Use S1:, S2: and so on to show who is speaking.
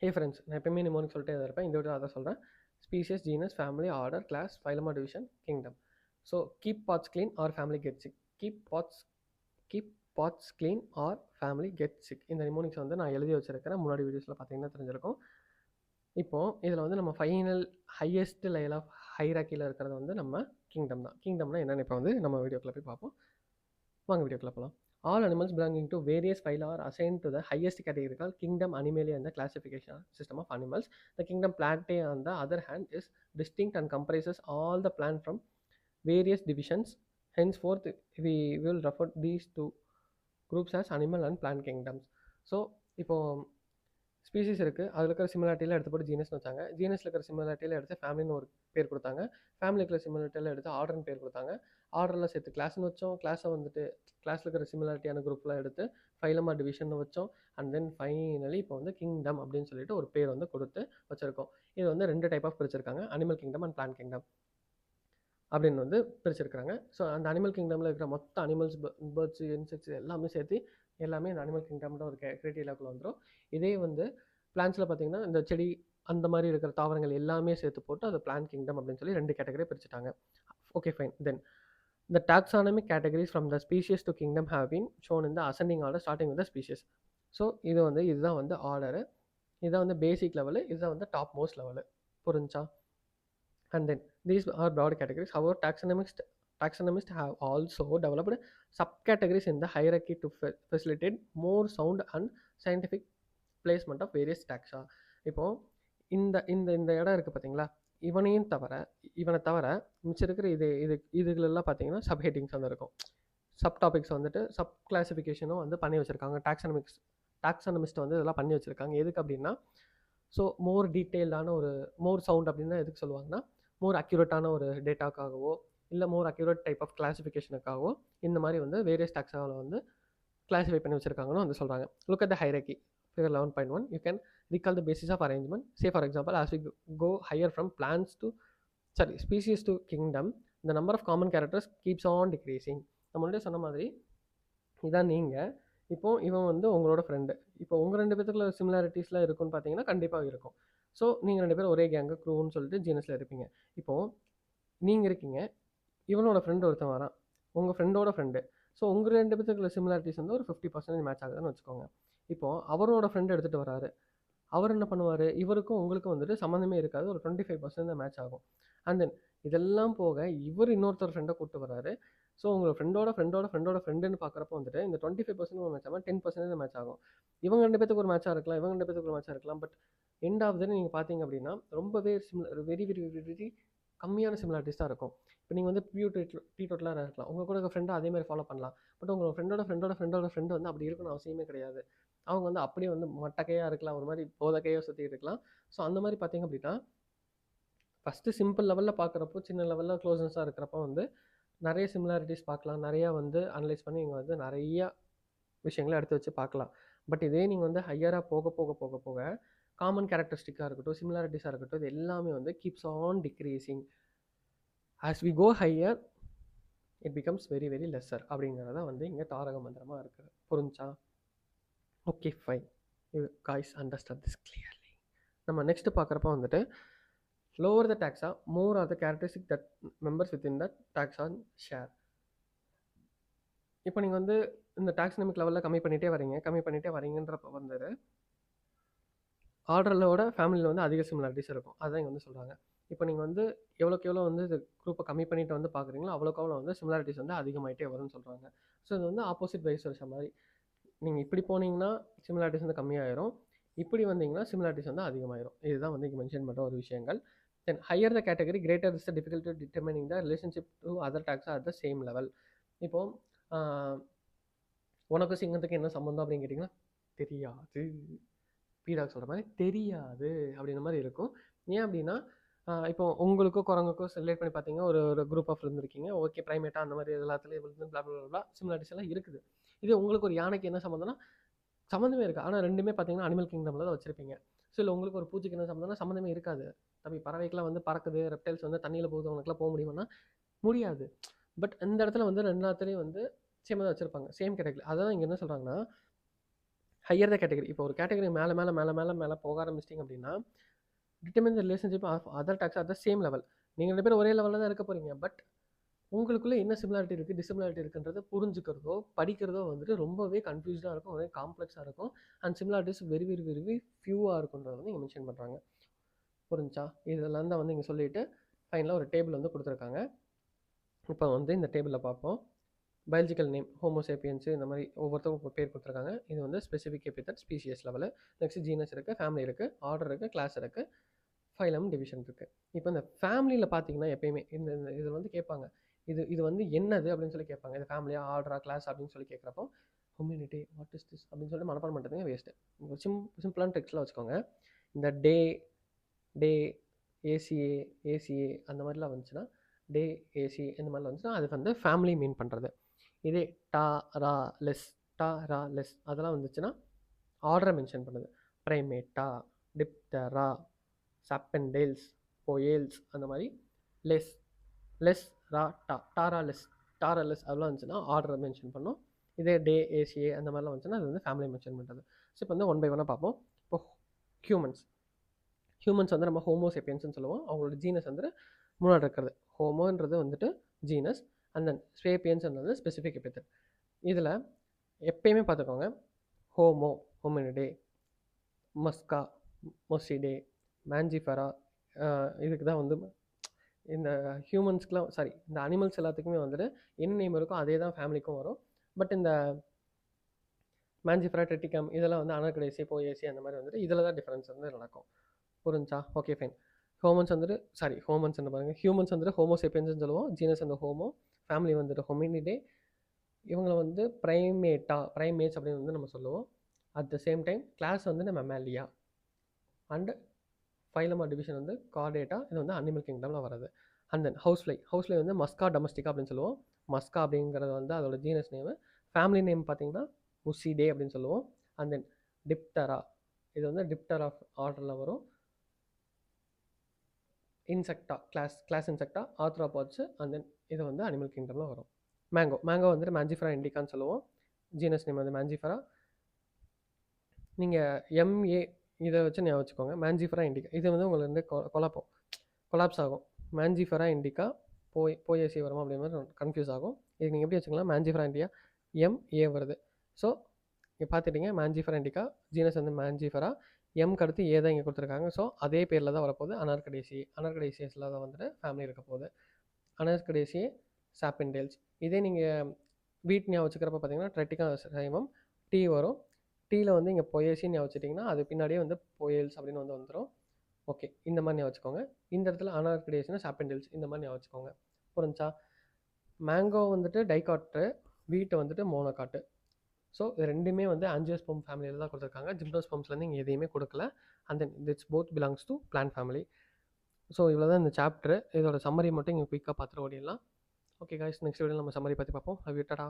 S1: Hey friends, நான் எப்பயுமே mnemonic சொல்லிட்டே தான் இருப்பேன். இந்த வீடியோ அதான் சொல்கிறேன். Species, genus, family, order, class, phylum, division, kingdom. So keep pots clean or family get sick. Keep pots clean or family get sick. இந்த நிமோனிக்ஸ் வந்து நான் எழுதி வச்சிருக்கிறேன். முன்னாடி வீடியோஸில் பார்த்தீங்கன்னா தெரிஞ்சிருக்கும். இப்போது இதில் வந்து நம்ம ஃபைனல் ஹையஸ்ட் லெவல் ஆஃப் ஹைராக்கியில் இருக்கிறது வந்து நம்ம கிங்டம் தான். கிங்டம்னா என்னென்னு இப்போ வந்து நம்ம வீடியோக்குள்ளே போய் பார்ப்போம். வாங்க வீடியோக்குள்ளே போகலாம். All animals belonging to various phyla are assigned to the highest category called kingdom Animalia in the classification system of animals. The kingdom Plantae, on the other hand, is distinct and comprises all the plant from various divisions. Henceforth, we will refer these two groups as animal and plant kingdoms. So, இப்போ species இருக்குது, அதில் இருக்கிற சிமிலாரிட்டியில் எடுத்து போட்டு ஜீனஸ்னு வச்சாங்க. ஜீனஸில் இருக்கிற சிமிலாரிட்டியில் எடுத்து ஃபேமிலின்னு ஒரு பேர் கொடுத்தாங்க. ஃபேமிலி இருக்கிற சிமிலாரிட்டியில் எடுத்து ஆர்டர்னு பேர் கொடுத்தாங்க. ஆர்டரில் சேர்த்து கிளாஸ்னு வச்சோம். கிளாஸை வந்துட்டு கிளாஸில் இருக்கிற சிமிலாரிட்டியான குரூப்லாம் எடுத்து ஃபைலமா டிவிஷன் வச்சோம். அண்ட் தென் ஃபைனலி இப்போ வந்து கிங்டம் அப்படின்னு சொல்லிட்டு ஒரு பேர் வந்து கொடுத்து வச்சுருக்கோம். இது வந்து 2 டைப் ஆஃப் பிரிச்சிருக்காங்க, animal kingdom and plant kingdom அப்படின்னு வந்து பிரிச்சிருக்கிறாங்க. ஸோ அந்த அனிமல் கிங்டமில் இருக்கிற மொத்த அனிமல்ஸ், பேர்ட்ஸு, இன்செக்ட்ஸ் எல்லாமே சேர்த்து எல்லாமே இந்த அனிமல் கிங்டம்ன்ற ஒரு கிரைட்டீரியாக்குள்ள வந்துடும். இதே வந்து பிளான்ஸில் பார்த்தீங்கன்னா இந்த செடி அந்த மாதிரி இருக்கிற தாவரங்கள் எல்லாமே சேர்த்து போட்டு அது பிளான்ட் கிங்டம் அப்படின்னு சொல்லி 2 கேட்டகரி பிரிச்சுட்டாங்க. Okay fine. Then the taxonomic categories from the species to kingdom have been shown in the ascending order starting with the species. So இதுதான் வந்து ஆர்டரு, இதுதான் வந்து பேசிக் லெவலு, இதுதான் வந்து டாப் மோஸ்ட் லெவலு. புரிஞ்சா? And then these are broad categories. However, taxonomists have also developed subcategories in the hierarchy to facilitate more sound and scientific placement of various taxa. இப்போ இந்த இந்த இந்த இடம் இருக்குது பார்த்தீங்களா, இவனை தவிர மிச்சம் இருக்கிற இதுகளெல்லாம் பார்த்தீங்கன்னா சப் ஹெட்டிங்ஸ் வந்து இருக்கும். சப் டாபிக்ஸ் வந்துட்டு சப் கிளாசிஃபிகேஷனும் வந்து பண்ணி வச்சுருக்காங்க. டாக்ஸானமிஸ்ட் வந்து இதெல்லாம் பண்ணி வச்சுருக்காங்க. எதுக்கு அப்படின்னா, ஸோ மோர் டீட்டெயில்டான ஒரு மோர் சவுண்ட் அப்படின்னா எதுக்கு சொல்லுவாங்கன்னா, மோர் அக்யூரேட்டான ஒரு டேட்டாக்காகவோ இல்லை மோர் அக்யூரேட் டைப் ஆஃப் கிளாசிஃபிகேஷனுக்காகவோ இந்த மாதிரி வந்து வேரியஸ் டாக்ஸாவில் வந்து கிளாஸிஃபை பண்ணி வச்சுருக்காங்கன்னு வந்து சொல்கிறாங்க. Look at the hierarchy. Figure 11.1, you can recall the basis of arrangement. Say for example, as we go higher from species to kingdom, the number of common characters keeps on decreasing. நம்மளுடைய சொன்ன மாதிரி இதான் நீங்கள் இப்போது இவன் வந்து உங்களோட friend. இப்போ உங்கள் 2 பேத்துக்குள்ள சிமிலாரிட்டிஸ்லாம் இருக்குன்னு பார்த்தீங்கன்னா கண்டிப்பாக இருக்கும். ஸோ நீங்கள் 2 பேரும் ஒரே கேங்கு க்ரூன்னு சொல்லிட்டு ஜீனஸில் இருப்பீங்க. இப்போது நீங்கள் இருக்கீங்க, இவனோட ஃப்ரெண்டு ஒருத்தன் வரான், உங்கள் ஃப்ரெண்டோட ஃப்ரெண்டு. ஸோ உங்கள் 2 பேத்துக்குள்ள சிமிலாரிட்டிஸ் வந்து ஒரு 50% மேட்ச் ஆகுதுன்னு வச்சுக்கோங்க. இப்போது அவரோட ஃப்ரெண்டு எடுத்துகிட்டு வராரு, அவர் என்ன பண்ணுவார், இவருக்கும் உங்களுக்கும் வந்துட்டு சம்மந்தமே இருக்காது, ஒரு 25% தான் மேட்ச் ஆகும். அண்ட் தென் இதெல்லாம் போக இவர் இன்னொருத்தர் ஃப்ரெண்டை கூப்பிட்டு வராரு. ஸோ உங்கள் ஃப்ரெண்டுன்னு பார்க்குறப்போ வந்துட்டு இந்த 25% மேட்ச் ஆகும், 10% மேட்ச் ஆகும். இவங்க 2 பேத்துக்கு ஒரு மேட்சாக இருக்கலாம், இவங்க 2 பேத்துக்கு ஒரு மேட்சாக இருக்கலாம். பட் எண்ட் ஆஃப் த டே நீங்கள் பார்த்தீங்க அப்படின்னா ரொம்பவே வெரி வெரி வெரி கம்மியான சிமிலாரிட்டிஸ் தான் இருக்கும். இப்போ நீங்கள் வந்து டீட்டோட்டலாக இருக்கலாம், உங்கள் கூட ஃப்ரெண்டை அதே மாதிரி ஃபாலோ பண்ணலாம். பட் உங்கள் ஃப்ரெண்டு வந்து அப்படி இருக்கணும்னு அவசியமே கிடையாது. அவங்க வந்து அப்படியே வந்து மட்டக்கையாக இருக்கலாம், ஒரு மாதிரி போதக்கையாக சுற்றிட்டு இருக்கலாம். ஸோ அந்த மாதிரி பார்த்தீங்க அப்படின்னா ஃபஸ்ட்டு சிம்பிள் லெவலில் பார்க்குறப்போ, சின்ன லெவலில் க்ளோசஸாக இருக்கிறப்போ வந்து நிறைய சிமிலாரிட்டிஸ் பார்க்கலாம், நிறையா வந்து அனலைஸ் பண்ணி நீங்கள் வந்து நிறையா விஷயங்களை எடுத்து வச்சு பார்க்கலாம். பட் இதே நீங்கள் வந்து ஹையராக போக போக போக போக காமன் கேரக்டரிஸ்டிக்காக இருக்கட்டும், சிமிலாரிட்டிஸாக இருக்கட்டும், இது எல்லாமே வந்து keeps on decreasing. As we go higher it becomes very very lesser அப்படிங்கிறத வந்து இங்கே தாரக மந்திரமாக இருக்குது. புரிஞ்சா? Okay fine, you guys understand this clearly. நம்ம நெக்ஸ்ட் பார்க்குறப்ப வந்துட்டு lower the taxa, more are the characteristics that members within the taxa share. இப்போ நீங்கள் வந்து இந்த டாக்ஸானமிக் லெவலில் கம்மி பண்ணிகிட்டே வரீங்கன்றப்ப வந்துட்டு ஆர்டரிலோட ஃபேமிலியில் வந்து அதிக சிமிலாரிட்டிஸ் இருக்கும். அதான் இங்கே வந்து சொல்கிறாங்க. இப்போ நீங்கள் வந்து எவ்வளோக்கு எவ்வளோ வந்து இது குரூப்பை கம்மி பண்ணிட்டு வந்து பார்க்குறீங்களோ அவ்வளோக்கு அவ்வளோ வந்து சிமிலாரிட்டிஸ் வந்து அதிகமாகிட்டே வரும்னு சொல்கிறாங்க. ஸோ இது வந்து ஆப்போசிட் வைஸ் வருஷம் மாதிரி. நீங்கள் இப்படி போனீங்கன்னா சிமிலாரிட்டிஸ் வந்து கம்மியாயிரும், இப்படி வந்தீங்கன்னா சிமிலாரிட்டிஸ் வந்து அதிகமாயிரும். இதுதான் வந்து இங்கே மென்ஷன் பண்ணுற ஒரு விஷயங்கள். தென் higher the category, greater is the difficulty to determining the relationship to other டாக்ஸா at the same level. இப்போது உனக்கு சிங்கத்துக்கு என்ன சம்மந்தம் அப்படின்னு கேட்டிங்கன்னா தெரியாது, பீடாக் சொல்கிற மாதிரி தெரியாது அப்படின்ற மாதிரி இருக்கும். ஏன் அப்படின்னா இப்போ உங்களுக்கும் குரங்குக்கும் ரிலேட் பண்ணி பார்த்தீங்கன்னா ஒரு குரூப் ஆஃப் இருந்திருக்கீங்க, ஓகே ப்ரைமேட்டாக அந்த மாதிரி எல்லாத்துலேயும் பிளா சிமிலாரிட்டிஸ் எல்லாம் இருக்குது. இது உங்களுக்கு ஒரு யானைக்கு என்ன சம்மந்தம்னா சம்மந்தமே இருக்குது, ஆனால் ரெண்டுமே பார்த்தீங்கன்னா அனிமல் கிங்டமில் தான் வச்சுருப்பீங்க. ஸோ இல்லை உங்களுக்கு ஒரு பூச்சிக்கு என்ன சம்மந்தம்னா சம்மந்தமே இருக்காது. தம்பி பறவைக்கெலாம் வந்து பறக்குது, ரெப்டைல்ஸ் வந்து தண்ணியில் போகுது, அவங்களுக்குலாம் போக முடியுமானா முடியாது. பட் இந்த இடத்துல வந்து 2 வந்து சேமாக தான் வச்சுருப்பாங்க, சேம் கேட்டகரி. அதான் இங்கே என்ன சொல்கிறாங்கன்னா ஹையர் த கேட்டகரி. இப்போ ஒரு கேட்டகரி மேலே மேலே மேலே மேலே மேலே போக ஆரம்பிச்சிட்டிங்க அப்படின்னா, determine the relationship of other taxa at the same level. நீங்கள் 2 பேரும் ஒரே லெவலில் தான் இருக்க போகிறீங்க. பட் உங்களுக்குள்ளே என்ன சிமிலாரிட்டி இருக்குது, டிசிமிலாரிட்டி இருக்குன்றத புரிஞ்சுக்கிறதோ படிக்கிறதோ வந்துட்டு ரொம்பவே கன்ஃபியூஸ்டாக இருக்கும், ஒரே காம்ப்ளெக்ஸாக இருக்கும். And similarities very very very very ஃபியூவாக இருக்குன்றத வந்து இங்கே மென்ஷன் பண்ணுறாங்க. புரிஞ்சா? இதெல்லாம் தான் வந்து இங்கே சொல்லிவிட்டு ஃபைனலாக ஒரு டேபிள் வந்து கொடுத்துருக்காங்க. இப்போ வந்து இந்த டேபிளில் பார்ப்போம். பயாலஜிக்கல் நேம் ஹோமோசேப்பியன்ஸு, இந்த மாதிரி ஒவ்வொருத்தரும் பேர் கொடுத்துருக்காங்க. இது வந்து specific epithet species level. Next genus இருக்குது, ஃபேமிலி இருக்குது, ஆர்டர் இருக்குது, கிளாஸ் இருக்குது, ஃபைலம் டிவிஷன் இருக்குது. இப்போ இந்த ஃபேமிலியில் பார்த்தீங்கன்னா எப்பயுமே இந்த இதில் வந்து கேட்பாங்க, இது வந்து என்னது அப்படின்னு சொல்லி கேட்பாங்க. இது ஃபேமிலியா, ஆர்டரா, கிளாஸ் அப்படின்னு சொல்லி கேட்குறப்போ ஹியூமனிட்டி வாட் இஸ் திஸ் அப்படின்னு சொல்லி மனப்பாடம் பண்ணுறதுங்க வேஸ்ட்டு. சிம்பிளான டெக்ஸ்ட்டில் வச்சுக்கோங்க. இந்த டே ஏசிஏ ஏசிஏ அந்த மாதிரிலாம் வந்துச்சுன்னா, டே ஏசி இந்த மாதிரிலாம் வந்துச்சுன்னா அது வந்து ஃபேமிலி மீன் பண்ணுறது. இதே டா ரா லெஸ் அதெல்லாம் வந்துச்சுன்னா ஆர்டரை மென்ஷன் பண்ணுது. ப்ரைமேட்டா, டிப்டரா, சப்பெண்டேல்ஸ், போயேல்ஸ் அந்த மாதிரி லெஸ் ரா டாரா லெஸ் அதெல்லாம் வந்துச்சுன்னா ஆர்டரை மென்ஷன் பண்ணோம். இதே டே ஏசிஏ அந்த மாதிரிலாம் வந்துச்சுன்னா அது வந்து ஃபேமிலி மென்ஷன் பண்ணுறது. ஸோ இப்போ வந்து 1 by 1 பார்ப்போம். இப்போ ஹியூமன்ஸ் வந்து நம்ம ஹோமோசேப்பியன்ஸ்னு சொல்லுவோம். அவங்களோட ஜீனஸ் வந்து முன்னாடி இருக்கிறது. ஹோமோன்றது வந்துட்டு ஜீனஸ், அண்ட் தென் ஸ்பேப்பியன்ஸ்ன்றது ஸ்பெசிஃபிக் எபித்தட். இதில் எப்பயுமே பார்த்துக்கோங்க, ஹோமினிடே, மஸ்கா, மொசிடே, மேஞ்சிஃபெரா, இதுக்கு தான் வந்து இந்த ஹியூமன்ஸ்க்குலாம் இந்த அனிமல்ஸ் எல்லாத்துக்குமே வந்துட்டு என்ன நேம் இருக்கோ அதே தான் ஃபேமிலிக்கும் வரும். பட் இந்த மேஞ்சிஃபெரா, ட்ரிட்டிகம் இதெல்லாம் வந்து அனர்கடேசி, போயேசி அந்த மாதிரி வந்துட்டு இதில் தான் டிஃப்ரென்ஸ் வந்து நடக்கும். புரிஞ்சா? Okay fine. ஹியூமன்ஸ் பாருங்கள், ஹியூமன்ஸ் வந்துட்டு ஹோமோசேப்பியன்ஸ்னு சொல்லுவோம். ஜீனஸ் வந்து ஹோமோ, ஃபேமிலி வந்துட்டு ஹொமினிடே. இவங்களை வந்து ப்ரைமேட்ஸ் அப்படின்னு வந்து நம்ம சொல்லுவோம். At the same time class வந்து நம்ம மேலியா, அண்ட் ஃபைலம் டிவிஷன் வந்து கார்டேட்டா. இது வந்து அனிமல் கிங்டமில் வருது. அண்ட் தென் ஹவுஸ்ஃப்ளை வந்து மஸ்கா டொமஸ்டிகா அப்படின்னு சொல்லுவோம். மஸ்கா அப்படிங்கிறது வந்து அதோட ஜீனஸ் நேமு. ஃபேமிலி நேம் பார்த்தீங்கன்னா முசிடே அப்படின்னு சொல்லுவோம். அண்ட் தென் டிப்டரா, இது வந்து டிப்டரா ஆர்டரில் வரும். இன்செக்டா, கிளாஸ் இன்செக்டா, ஆர்த்ரோபாட்ஸு. அண்ட் தென் இது வந்து அனிமல் கிங்டமில் வரும். மேங்கோ வந்துட்டு மேஞ்சிஃபெரா இண்டிகான்னு சொல்லுவோம். ஜீனஸ் நேம் வந்து மேஞ்சிஃபெரா. நீங்கள் எம்ஏ இதை வச்சு ஞாபகம் வச்சுக்கோங்க. மேஞ்சிஃபெரா இண்டிகா இது வந்து உங்களுக்கு வந்து கொலாப்ஸ் ஆகும். மேஞ்சிஃபெரா இண்டிகா போயேசி வருமா அப்படிங்கிற மாதிரி கன்ஃபியூஸ் ஆகும். இதுக்கு நீங்கள் எப்படி வச்சுக்கலாம், மேஞ்சிஃபெரா இண்டிகா எம்ஏ வருது. ஸோ இங்கே பார்த்துட்டிங்க, மேஞ்சிஃபெரா இண்டிகா ஜீனஸ் வந்து மேஞ்சிஃபெரா, எம்க்கு அடுத்து ஏ தான் இங்கே கொடுத்துருக்காங்க. ஸோ அதே பேரில் தான் வரப்போகுது. அனர்கடேசியஸில் தான் வந்துட்டு ஃபேமிலி இருக்க போகுது. அனர்கடேசியே, சாப்பெண்டேல்ஸ். இதே நீங்கள் வீட் ஞாபகம் வச்சுக்கிறப்ப பார்த்தீங்கன்னா ட்ரெட்டிகா சைமம் டீ வரும். டீயில் வந்து இங்கே பொயேசின்னு ஞாபகம் வச்சுட்டிங்கன்னா அது பின்னாடியே வந்து போயேல்ஸ் அப்படின்னு வந்து வந்துடும். ஓகே, இந்த மாதிரி ஞாபகம் வச்சுக்கோங்க. இந்த இடத்துல அனர்கடேசியனா சாப்பெண்டேல்ஸ் இந்த மாதிரி ஞாபகம் வச்சுக்கோங்க. புரிஞ்சா? மேங்கோ வந்துட்டு டைகாட்டு, வீட்டு வந்துட்டு மோனோகாட்டு. ஸோ இது ரெண்டுமே வந்து ஆஞ்சியோஸ்பெர்ம் ஃபேமிலியில் தான் கொடுத்துருக்காங்க. ஜிம்னோஸ்பெர்ம்ஸ்லேருந்து இங்கே எதையுமே கொடுக்கல. And then it's both belongs to plant family. So இவ்வளோ தான் இந்த சாப்டர். இதோட சம்மரி மட்டும் இங்கே குயிக்காக பார்த்துட்டு ஓடிடலாம். ஓகே காய்ஸ், நெக்ஸ்ட் வீடியோவில் நம்ம சம்மரி பற்றி பார்ப்போம். அது விட்டடா.